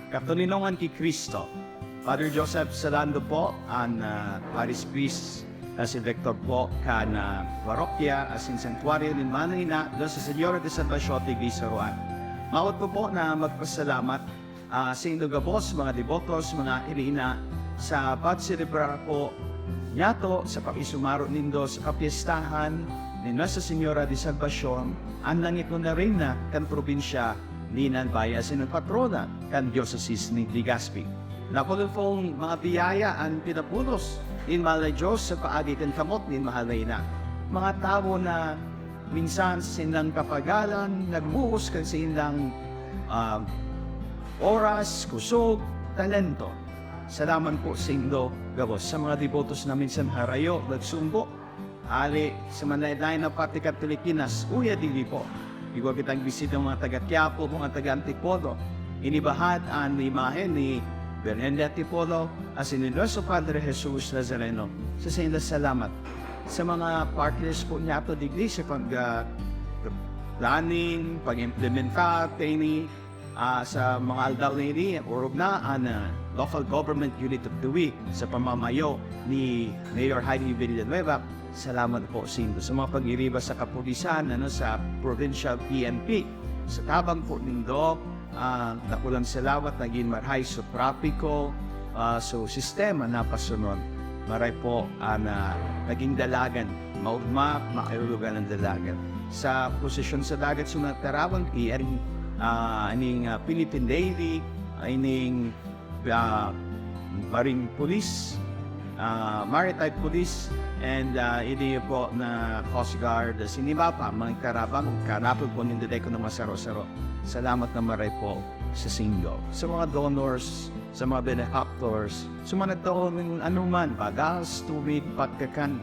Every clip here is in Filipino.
Katulinongan kay Kristo. Father Joseph Salando po, ang Paris Priest, si Victor po, kan parokya, as in Santuario ng Manila, doon sa Senyora de Salvacion de Gisaruan. Maot po po na magpasalamat sa inyong gabos, mga devotos, mga irina, sa pagselebrar po niyato sa pakisumaro nindo sa kapiestahan ni Nuestra Señora de Salvacion, ang langit na rin na kan probinsya ni Nanbaya sa patrona kan Diocese ni Legazpi. Nakulo pong mga biyaya ang pinapulos in Malay Diyos sa paagitan kamot ni Mahalay na. Mga tao na minsan sa silang kapagalan, nagbuhos kan sa silang oras, kusog, talento. Salamat po sa inyo, gabos. Sa mga devotos na minsan harayo, nagsumbo, ali sa manlaylay na pati Katolikinas, uya dili po. Igo kitang bisita ng mga taga-Quiapo, mga taga-Antipolo. Inibahad ang imahe ni Bernende Antipolo as in Nuestro Padre Jesus Nazareno. Sa sinila salamat sa mga partners po niya ito digli sa planning, pag-implementar, training, sa mga aldaw na ini, urog na ang Local Government Unit of the Week sa pamamayo ni Mayor Jaime Villanueva. Salamat po sa inyo sa mga pag-iriba sa kapulisan, sa Provincial PNP. Sa tabang po nindo, nakulang salamat, naging marhay sa trapiko, so sistema na pasunod. Maray po na naging dalagan, maugma, makailugan ng dalagan. Sa posisyon sa dagat, sumatarawan, aning Philippine Navy, aning Marine Police, Maritime Police, and ini po na Coast Guard, sinimapa, mga karapag po nindaday ko ng masaro-saro. Salamat na maray po sa Singo. Sa mga donors, sa mga benefactors, sa mga nagtaon ng anuman, bagas, tubig, pagkakan,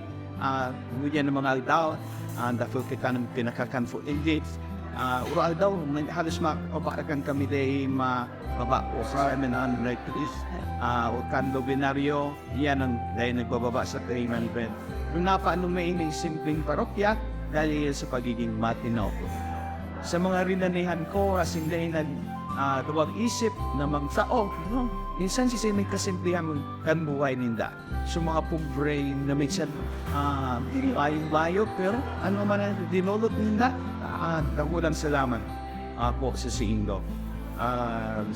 ngudyan ng mga aldaw, dahil kita ng pinakakan for engage, ural daw, halos mapapakakan kami dahil mababa po sa MNN like this. Kando binaryo, yan ang dahil nagbababa sa payment rent. Kung napaano may ining simpleng parokya, dahil sa pagiging matinaw po. Sa mga rinanihan ko, as in dahil duwag isip na magsaog, no? Minsan si may kasimplihan kan buhay ninda. So mga pobre na minsan bayo pero ano man ang dinulot ninda, nagulang salamat po sa Singo.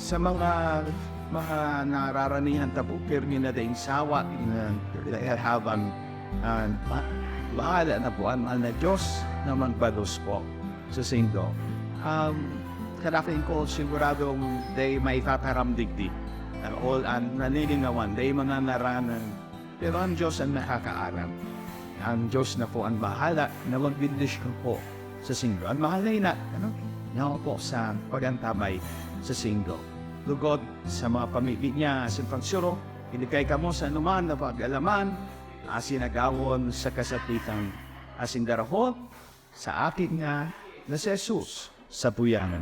Sa mga nararanihan tapo pirmi na din sawa na habang bahala na po ang na Diyos na magbalos po sa Singo. Kanakin ko siguradong day may tataramdigdi. All ang nanilinawan, day mga naranan. Pero ang Diyos ang nakakaaram. Ang Diyos na po ang bahala na magbindisyon po sa Singo. Ang mahalay na, niya po sa pagantabay sa Singo. Lugod sa mga pamilya niya, sa pagsuro, inikay ka mo sa anuman na pag-alaman, asinagawon sa kasapitan, asindarahot sa akin nga na si Jesus sa puyangan.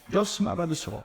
Diyos mabaluso.